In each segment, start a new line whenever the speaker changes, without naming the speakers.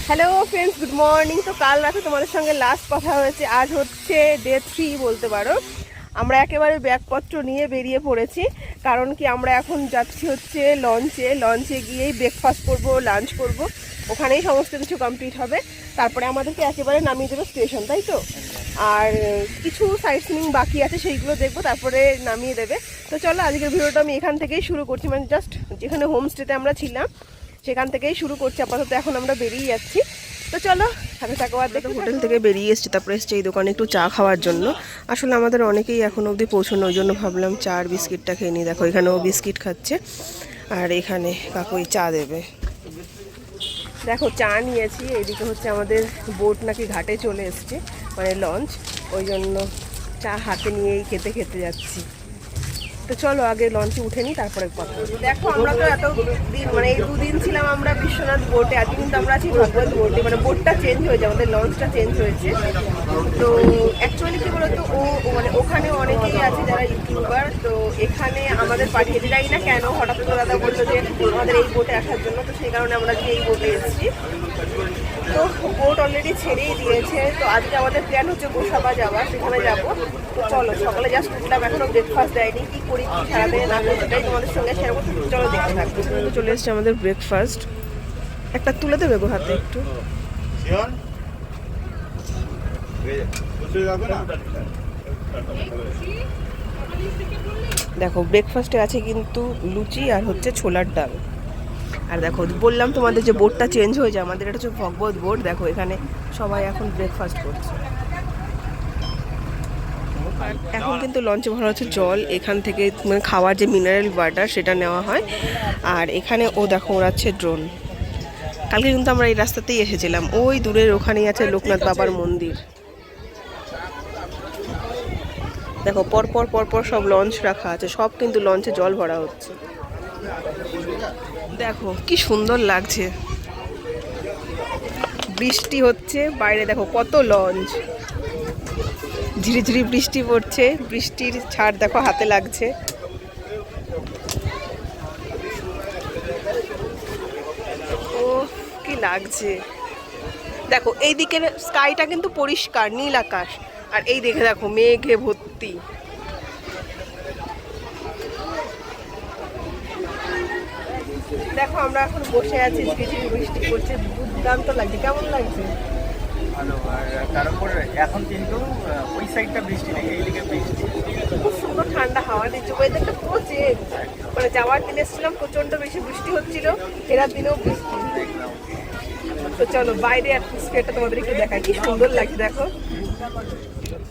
Hello friends, good morning. তো কাল রাতে তোমাদের সঙ্গে লাস্ট কথা হয়েছে, আজ হচ্ছে ডে 3 বলতে পারো। আমরা একেবারে ব্যাগপত্র নিয়ে বেরিয়ে পড়েছি, কারণ কি আমরা এখন যাচ্ছি হচ্ছে লঞ্চে গিয়েই ব্রেকফাস্ট করব, লাঞ্চ করব, ওখানেই সমস্ত কিছু কমপ্লিট হবে। তারপরে আমাদেরকে একেবারে নামিয়ে দেবে স্টেশন, তাই তো? আর কিছু সাইট সিনিং বাকি আছে, সেইগুলো দেখবো, তারপরে নামিয়ে দেবে। তো চলো, আজকের ভিডিওটা আমি এখান থেকেই শুরু করছি, মানে জাস্ট যেখানে হোমস্টেতে আমরা ছিলাম সেখান থেকেই শুরু করছি। আপাতত এখন আমরা বেরিয়ে যাচ্ছি, তো চলো সাথে থাকো। আর দেখো, হোটেল থেকে বেরিয়ে এসছি, তারপরে এসছি এই দোকানে একটু চা খাওয়ার জন্য। আসলে আমাদের অনেকেই এখন অবধি পৌঁছানো, ওই জন্য ভাবলাম চা আর বিস্কিটটা খেয়ে নিই। দেখো এখানেও বিস্কিট খাচ্ছে, আর এখানে কাকুই চা দেবে। দেখো চা নিয়েছি, এইদিকে হচ্ছে আমাদের বোট নাকি ঘাটে চলে এসছে, মানে লঞ্চ, ওই জন্য চা হাতে নিয়েই খেতে খেতে যাচ্ছি। তো চলো আগে লঞ্চে উঠে নিই, তারপরে কথা। দেখো আমরা তো এতদিন, মানে এই দুদিন ছিলাম আমরা বিশ্বনাথ বোটে, আজকে কিন্তু আমরা আছি ভাগবত বোটে। মানে বোটটা চেঞ্জ হয়েছে, আমাদের লঞ্চটা চেঞ্জ হয়েছে। তো অ্যাকচুয়ালি কি বলতো, মানে ওখানে অনেকেই আছে যারা ইউটিউবার, তো এখানে আমাদের পাঠিয়ে যাই না কেন, হঠাৎ করে দাদা বললো যে আমাদের এই বোটে আসার জন্য, তো সেই কারণে আমরা এই বোটে এসেছি। তো বোট অলরেডি ছেড়েই দিয়েছে। তো আজকে আমাদের প্ল্যান হচ্ছে গোসাবা যাওয়া, সেখানে যাবো। তো চলো, সকালে জাস্ট উঠলাম, এখনো ব্রেকফাস্ট দেয়নি, কি করি কি সারাদিনে না করি সেটাই তোমাদের সঙ্গে শেয়ার করছি। চলো দেখতে থাকবো। চলে এসছে আমাদের ব্রেকফাস্ট, একটা তুলে দেবে গো হাতে একটু। দেখো ব্রেকফাস্টে আছে কিন্তু লুচি আর হচ্ছে ছোলার ডাল। আর দেখো বললাম তোমাদের যে বোটটা চেঞ্জ হয়ে যায়, আমাদের এটা হচ্ছে ভগবত বোট। দেখো এখানে সবাই এখন ব্রেকফাস্ট করছে। এখন কিন্তু লঞ্চে ভরা হচ্ছে জল, এখান থেকে মানে খাওয়ার যে মিনারেল ওয়াটার সেটা নেওয়া হয়। আর এখানে ও দেখো ওড়াচ্ছে ড্রোন। কালকে কিন্তু আমরা এই রাস্তাতেই এসেছিলাম, ওই দূরের ওখানেই আছে লোকনাথ বাবার মন্দির। দেখো পরপর পরপর সব লঞ্চ রাখা আছে, সব কিন্তু লঞ্চে জল ভরা হচ্ছে। দেখো কি সুন্দর লাগছে, বৃষ্টি হচ্ছে বাইরে, দেখো কত লঞ্চ, ঝিরিঝিরি বৃষ্টি পড়ছে, বৃষ্টির ছাড় দেখো হাতে লাগছে। ও কি লাগছে, দেখো এই দিকের স্কাইটা কিন্তু পরিষ্কার নীল আকাশ, আর এই দেখে দেখো মেঘে ভর্তি। দেখো আমরা এখন বসে আছি, ঝিরিঝিরি বৃষ্টি পড়ছে, দুর্দান্ত লাগছে। কেমন লাগছে?
ভালো। আর তার উপর এখন কিন্তু ওই সাইডটা বৃষ্টি নেই, এইদিকে বৃষ্টি,
খুব সুন্দর ঠান্ডা হাওয়া দিচ্ছে, ওয়েদারটা পুরো চেঞ্জ। মানে যাওয়ার দিনে এসেছিলাম প্রচন্ড বেশি বৃষ্টি হচ্ছিল, ফেরার দিনেও বৃষ্টি। তো চলো বাইরে অ্যাটমসফিয়ারটা তোমাদের একটু দেখাই, কি সুন্দর লাগছে। দেখো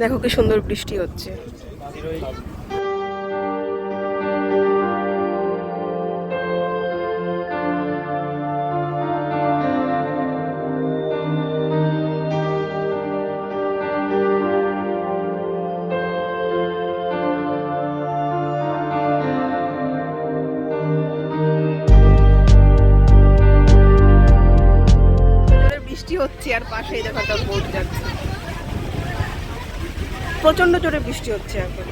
দেখো কি সুন্দর বৃষ্টি হচ্ছে। বৃষ্টি হচ্ছে আর পাশেই দেখো একটা বোট যাচ্ছে, প্রচন্ড জোরে বৃষ্টি হচ্ছে এখন।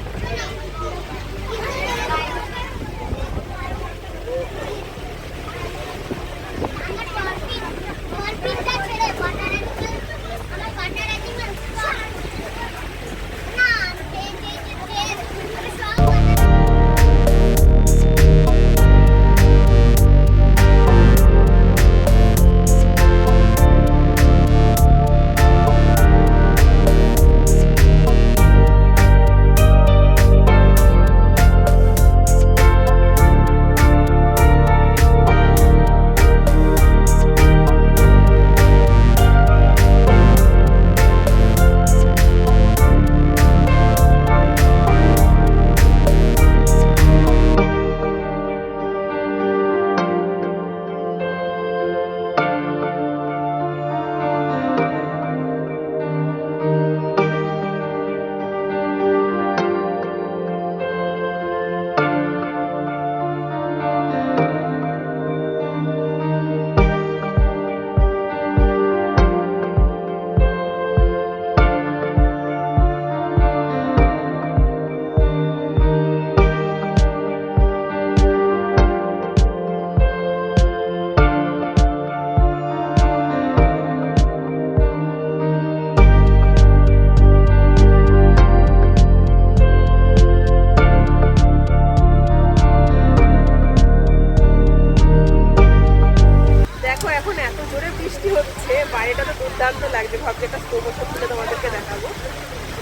বৃষ্টি হচ্ছে, বাইরেটা তো দুর্দান্ত লাগছে, ভাবছি একটা স্লো মোশন তুলে তোমাদেরকে দেখাবো।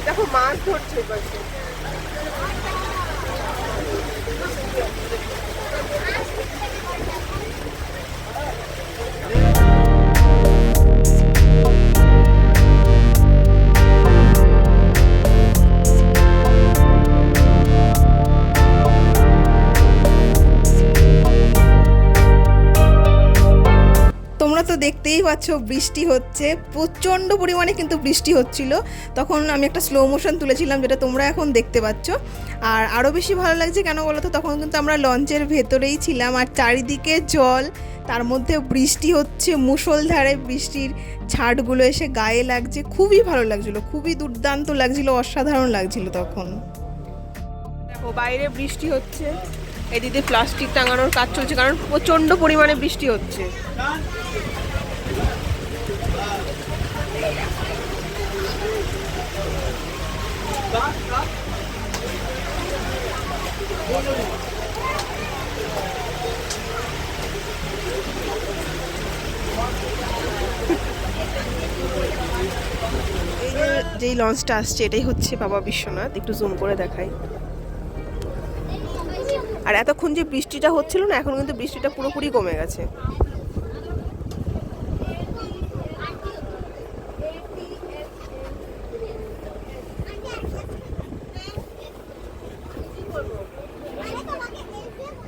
দেখো মাছ ধরছে পাশে। তোমরা তো দেখতেই পাচ্ছ বৃষ্টি হচ্ছে, প্রচণ্ড পরিমাণে কিন্তু বৃষ্টি হচ্ছিল। তখন আমি একটা স্লো মোশন তুলেছিলাম, যেটা তোমরা এখন দেখতে পাচ্ছ। আর আরও বেশি ভালো লাগছে কেন বলো তো, তখন কিন্তু আমরা লঞ্চের ভেতরেই ছিলাম আর চারিদিকে জল, তার মধ্যে বৃষ্টি হচ্ছে, মুষলধারে বৃষ্টির ছাটগুলো এসে গায়ে লাগছে, খুবই ভালো লাগছিল, খুবই দুর্দান্ত লাগছিল, অসাধারণ লাগছিল তখন। দেখো বাইরে বৃষ্টি হচ্ছে, এদিকে প্লাস্টিক টাঙানোর কাজ চলছে, কারণ প্রচণ্ড পরিমাণে বৃষ্টি হচ্ছে। এই যেই লঞ্চটা আসছে এটাই হচ্ছে বাবা বিশ্বনাথ, একটু জুম করে দেখাই। আর এতক্ষণ যে বৃষ্টিটা হচ্ছিল না, এখন কিন্তু বৃষ্টিটা পুরোপুরি কমে গেছে।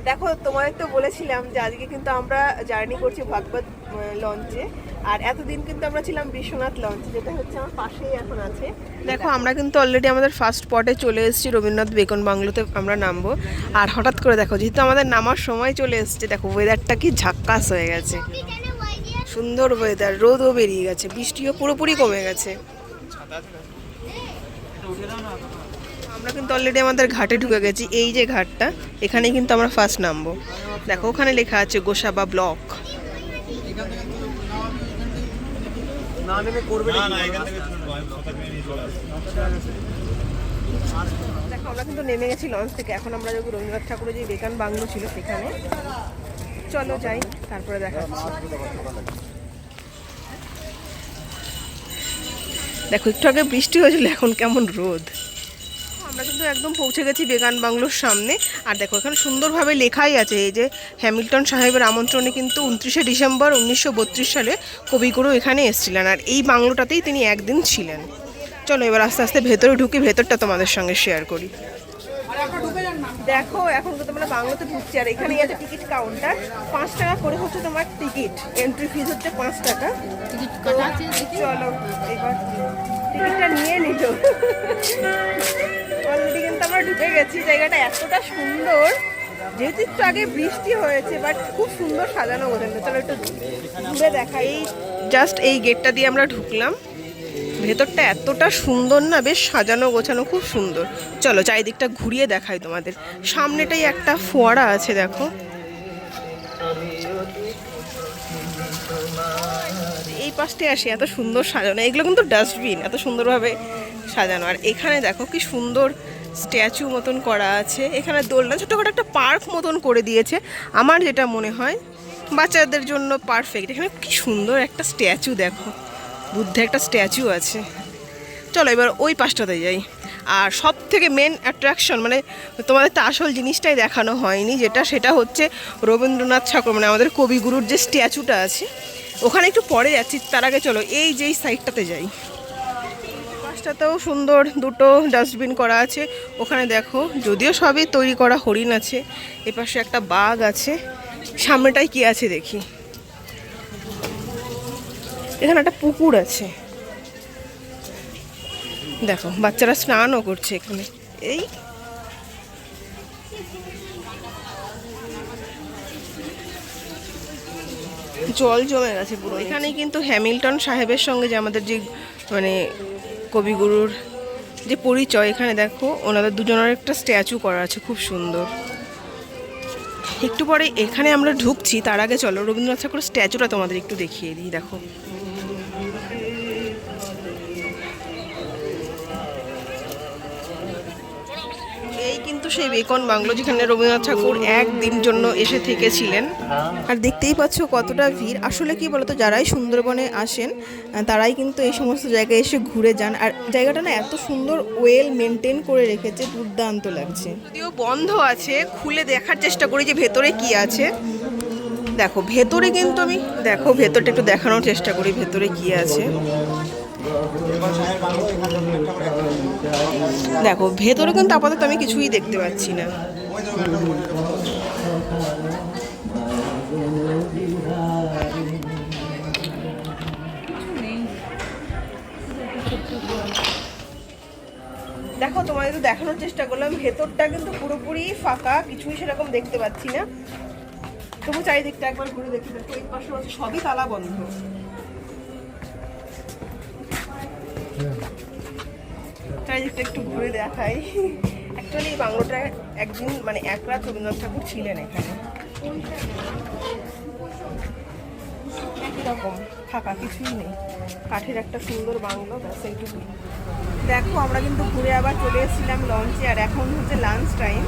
দেখো তোমাদের তো বলেছিলাম যে আজকে কিন্তু আমরা জার্নি করছি ভাগবত লঞ্চে, আর এতদিন কিন্তু আমরা ছিলাম বিশ্বনাথ লঞ্চে, যেটা হচ্ছে আমার পাশেই এখন আছে। দেখো আমরা কিন্তু অলরেডি আমাদের ফার্স্ট স্পটে চলে এসেছি, রবীন্দ্রনাথ বেকন বাংলোতে আমরা নামবো। আর হঠাৎ করে দেখো, যেহেতু আমাদের নামার সময় চলে এসেছে, দেখো ওয়েদারটা কি ঝাক্কাস হয়ে গেছে, সুন্দর ওয়েদার, রোদও বেরিয়ে গেছে, বৃষ্টিও পুরোপুরি কমে গেছে। আমরা কিন্তু অলরেডি আমাদের ঘাটে ঢুকে গেছি, এই যে ঘাটটা, এখানেই কিন্তু আমরা ফার্স্ট নামবো। দেখো ওখানে লেখা আছে গোসাবা ব্লক। দেখো আমরা কিন্তু নেমে গেছি লঞ্চ থেকে, এখন আমরা যখন রবীন্দ্রনাথ ঠাকুরের যে বেকান বাংলো ছিল সেখানে, চলো যাই, তারপরে দেখাচ্ছি। দেখো একটু আগে বৃষ্টি হয়েছিল, এখন কেমন রোদ। আমরা কিন্তু একদম পৌঁছে গেছি বেগান বাংলোর সামনে। আর দেখো এখানে সুন্দরভাবে লেখাই আছে, এই যে হ্যামিল্টন সাহেবের আমন্ত্রণে কিন্তু 29শে ডিসেম্বর 1932 সালে কবিগুরু এখানে এসেছিলেন, আর এই বাংলোটাতেই তিনি একদিন ছিলেন। চলো এবার আস্তে আস্তে ভেতরে ঢুকি, ভেতরটা তোমাদের সঙ্গে শেয়ার করি। দেখো এখন তো তোমরা বাংলোতে ঢুকছি, আর এখানেই আছে টিকিট কাউন্টার। 5 টাকা করে হচ্ছে তোমার টিকিট, এন্ট্রি ফিজ হচ্ছে 5 টাকা। চলো এবার টিকিটটা নিয়ে নিল। অলরেডি কিন্তু আমরা ঢুকে গেছি, জায়গাটা এতটা সুন্দর, যেহেতু একটু আগে বৃষ্টি হয়েছে, বাট খুব সুন্দর সাজানো গোছানো। চলো একটু ঘুরে দেখাই। জাস্ট এই গেটটা দিয়ে আমরা ঢুকলাম, ভেতরটা এতটা সুন্দর না, বেশ সাজানো গোছানো, খুব সুন্দর। চলো চারিদিকটা ঘুরিয়ে দেখাই তোমাদের। সামনেটাই একটা ফোয়ারা আছে, দেখো এই পাশটায় আসি, এত সুন্দর সাজানো, এগুলো কিন্তু ডাস্টবিন, এত সুন্দরভাবে সাজানো। আর এখানে দেখো কি সুন্দর স্ট্যাচু মতন করা আছে, এখানে দোলনা, ছোটখাটো একটা পার্ক মতন করে দিয়েছে। আমার যেটা মনে হয় বাচ্চাদের জন্য পারফেক্ট। এখানে কি সুন্দর একটা স্ট্যাচু, দেখো বুদ্ধের একটা স্ট্যাচু আছে। চলো এবার ওই পাশটাতে যাই। আর সব থেকে মেন অ্যাট্রাকশন, মানে তোমাদের তো আসল জিনিসটাই দেখানো হয়নি, যেটা সেটা হচ্ছে রবীন্দ্রনাথ ঠাকুর, মানে আমাদের কবিগুরুর যে স্ট্যাচুটা আছে, ওখানে একটু পরে যাচ্ছি। তার আগে চলো এই যেই সাইডটাতে যাই। পাশটাতেও সুন্দর দুটো ডাস্টবিন করা আছে। ওখানে দেখো যদিও সবই তৈরি করা হরিণ আছে, এপাশে একটা বাঘ আছে, সামনেটাই কি আছে দেখি। এখানে একটা পুকুর আছে, দেখো বাচ্চারা স্নানও করছে এখানে। এই জল জমে গেছে পুরো। এখানেই কিন্তু হ্যামিল্টন সাহেবের সঙ্গে যে আমাদের যে মানে কবিগুরুর যে পরিচয়, এখানে দেখো ওনাদের দুজনের একটা স্ট্যাচু করা আছে, খুব সুন্দর। একটু পরে এখানে আমরা ঢুকছি, তার আগে চলো রবীন্দ্রনাথ ঠাকুরের স্ট্যাচুটা তোমাদের একটু দেখিয়ে দিই। দেখো এই কিন্তু তো সেই বেকন বাংলো, যেখানে রবীন্দ্রনাথ ঠাকুর একদিন জন্য এসে থেকেছিলেন। আর দেখতেই পাচ্ছ কতটা ভিড়। আসলে কি বলতো, যারাই সুন্দরবনে আসেন তারাই কিন্তু এই সমস্ত জায়গায় এসে ঘুরে যান। আর জায়গাটা না এত সুন্দর ওয়েল মেনটেন করে রেখেছে, দুর্দান্ত লাগছে। যদিও বন্ধ আছে, খুলে দেখার চেষ্টা করি যে ভেতরে কি আছে। দেখো ভেতরে কিন্তু আমি ভেতরটা একটু দেখানোর চেষ্টা করি ভেতরে কি আছে। দেখো ভেতরে কিন্তু আপাতত আমি কিছুই দেখতে পাচ্ছি না। দেখো তোমাদের তো দেখানোর চেষ্টা করলাম, ভেতরটা কিন্তু পুরোপুরি ফাঁকা, কিছুই সেরকম দেখতে পাচ্ছি না। তবু চারিদিকটা একবার ঘুরে দেখি। দেখো এই পাশে হচ্ছে সবই তালা বন্ধ। চারিদিকটা একটু ঘুরে দেখাই। অ্যাকচুয়ালি এই বাংলোটা একদিন মানে এক রাত রবীন্দ্রনাথ ঠাকুর ছিলেন এখানে। একই রকম ফাঁকা, কিছুই নেই, কাঠের একটা সুন্দর বাংলো, ব্যাস এইটুকুই। দেখো আমরা কিন্তু ঘুরে আবার চলে এসেছিলাম লঞ্চে, আর এখন হচ্ছে লাঞ্চ টাইম।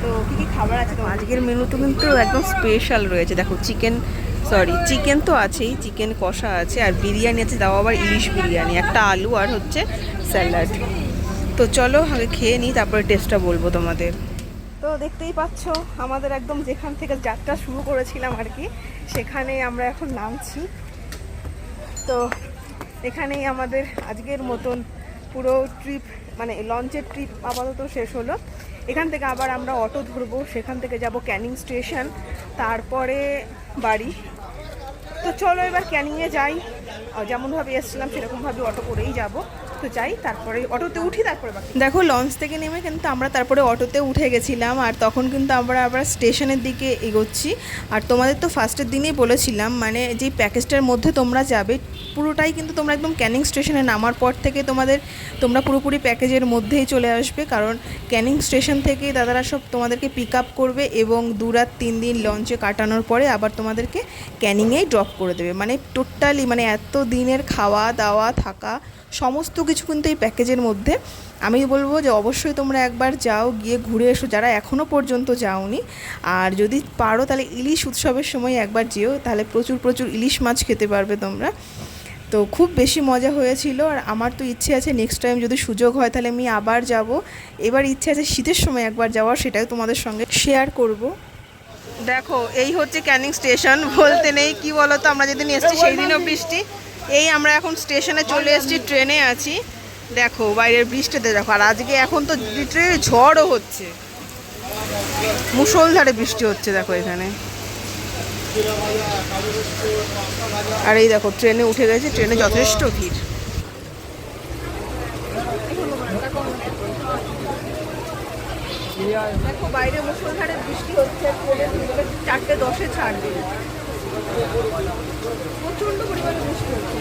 তো কী কী খাবার আছে তো আজকের মেনু তো কিন্তু একদম স্পেশাল রয়েছে। দেখো চিকেন তো আছেই, চিকেন কষা আছে, আর বিরিয়ানি আছে, দাও আবার ইলিশ বিরিয়ানি, একটা আলু আর হচ্ছে স্যালাড। তো চলো আগে খেয়ে নিই, তারপরে টেস্টটা বলবো তোমাদের। তো দেখতেই পাচ্ছ আমাদের একদম যেখান থেকে যাত্রা শুরু করেছিলাম আর কি, সেখানে আমরা এখন নামছি। তো এখানেই আমাদের আজকের মতন পুরো ট্রিপ, মানে লঞ্চের ট্রিপ আপাতত শেষ হলো। এখান থেকে আবার আমরা অটো ধরবো, সেখান থেকে যাব ক্যানিং স্টেশন, তারপরে বাড়ি। তো চলো এবার ক্যানিংয়ে যাই। যেমনভাবে এসেছিলাম সেরকমভাবে অটো করেই যাব। তো যাই, তারপরে অটোতে উঠি, তারপরে বাকি। দেখো লঞ্চ থেকে নেমে কিন্তু আমরা তারপরে অটোতে উঠে গেছিলাম, আর তখন কিন্তু আমরা আবার স্টেশনের দিকে এগোচ্ছি। আর তোমাদের তো ফার্স্টের দিনেই বলেছিলাম, মানে যেই প্যাকেজটার মধ্যে তোমরা যাবে পুরোটাই কিন্তু তোমরা একদম ক্যানিং স্টেশনে নামার পর থেকে তোমরা পুরোপুরি প্যাকেজের মধ্যেই চলে আসবে। কারণ ক্যানিং স্টেশন থেকে দাদারা সব তোমাদেরকে পিক আপ করবে এবং 2 রাত 3 দিন লঞ্চে কাটানোর পরে আবার তোমাদেরকে ক্যানিংয়েই ড্রপ করে দেবে। মানে টোটালি মানে এত দিনের খাওয়া দাওয়া থাকা সমস্ত কিছু কিন্তু এই প্যাকেজের মধ্যে। আমি বলবো যে অবশ্যই তোমরা একবার যাও, গিয়ে ঘুরে এসো যারা এখনও পর্যন্ত যাওনি। আর যদি পারো তাহলে ইলিশ উৎসবের সময় একবার যেও, তাহলে প্রচুর ইলিশ মাছ খেতে পারবে তোমরা। তো খুব বেশি মজা হয়েছিল। আর আমার তো ইচ্ছে আছে নেক্সট টাইম যদি সুযোগ হয় তাহলে আমি আবার যাব। এবার ইচ্ছে আছে শীতের সময় একবার যাওয়ার, সেটাও তোমাদের সঙ্গে শেয়ার করব। দেখো এই হচ্ছে ক্যানিং স্টেশন। বলতে নেই কি বলো তো, আমরা যেদিন এসেছি সেই দিনও বৃষ্টি। এই আমরা এখন স্টেশনে চলে এসেছি, ট্রেনে আছি। দেখো বাইরের বৃষ্টিতে দেখো, আর আজকে এখন তো লিটারেলি ঝড়ও হচ্ছে, মুষলধারে বৃষ্টি হচ্ছে দেখো এখানে। আর এই দেখো ট্রেনে উঠে গেছে, ট্রেনে যথেষ্ট ভিড়। দেখো বাইরে মুষলধারে বৃষ্টি হচ্ছে, 4:10 ছাড়বে, প্রচন্ড পরিমাণে বৃষ্টি হচ্ছে।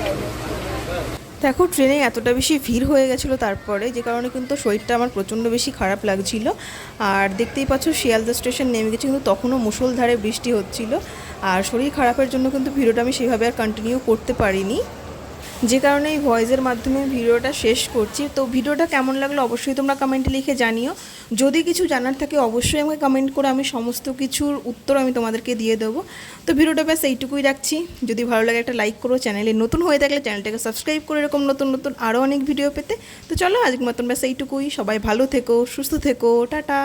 দেখো ট্রেনে এতটা বেশি ভিড় হয়ে গেছিলো তারপরে, যে কারণে কিন্তু শরীরটা আমার প্রচণ্ড বেশি খারাপ লাগছিল। আর দেখতেই পাচ্ছ শিয়ালদা স্টেশন নেমে গেছি, কিন্তু তখনও মুষলধারে বৃষ্টি হচ্ছিল। আর শরীর খারাপের জন্য কিন্তু ভিডিওটা আমি সেভাবে আর কন্টিনিউ করতে পারিনি, যে কারণে এই ভয়েসের মাধ্যমে ভিডিওটা শেষ করছি। তো ভিডিওটা কেমন লাগলো অবশ্যই তোমরা কমেন্টে লিখে জানিও। যদি কিছু জানার থাকে অবশ্যই আমাকে কমেন্ট করে, আমি সমস্ত কিছুর উত্তর আমি তোমাদেরকে দিয়ে দেবো। তো ভিডিওটা ব্যাস এইটুকুই রাখছি। যদি ভালো লাগে একটা লাইক করো, চ্যানেলে নতুন হয়ে থাকলে চ্যানেলটাকে সাবস্ক্রাইব করে এরকম নতুন আরও অনেক ভিডিও পেতে। তো চলো আজকের মতন ব্যাস এইটুকুই। সবাই ভালো থেকো, সুস্থ থেকো, টাটা।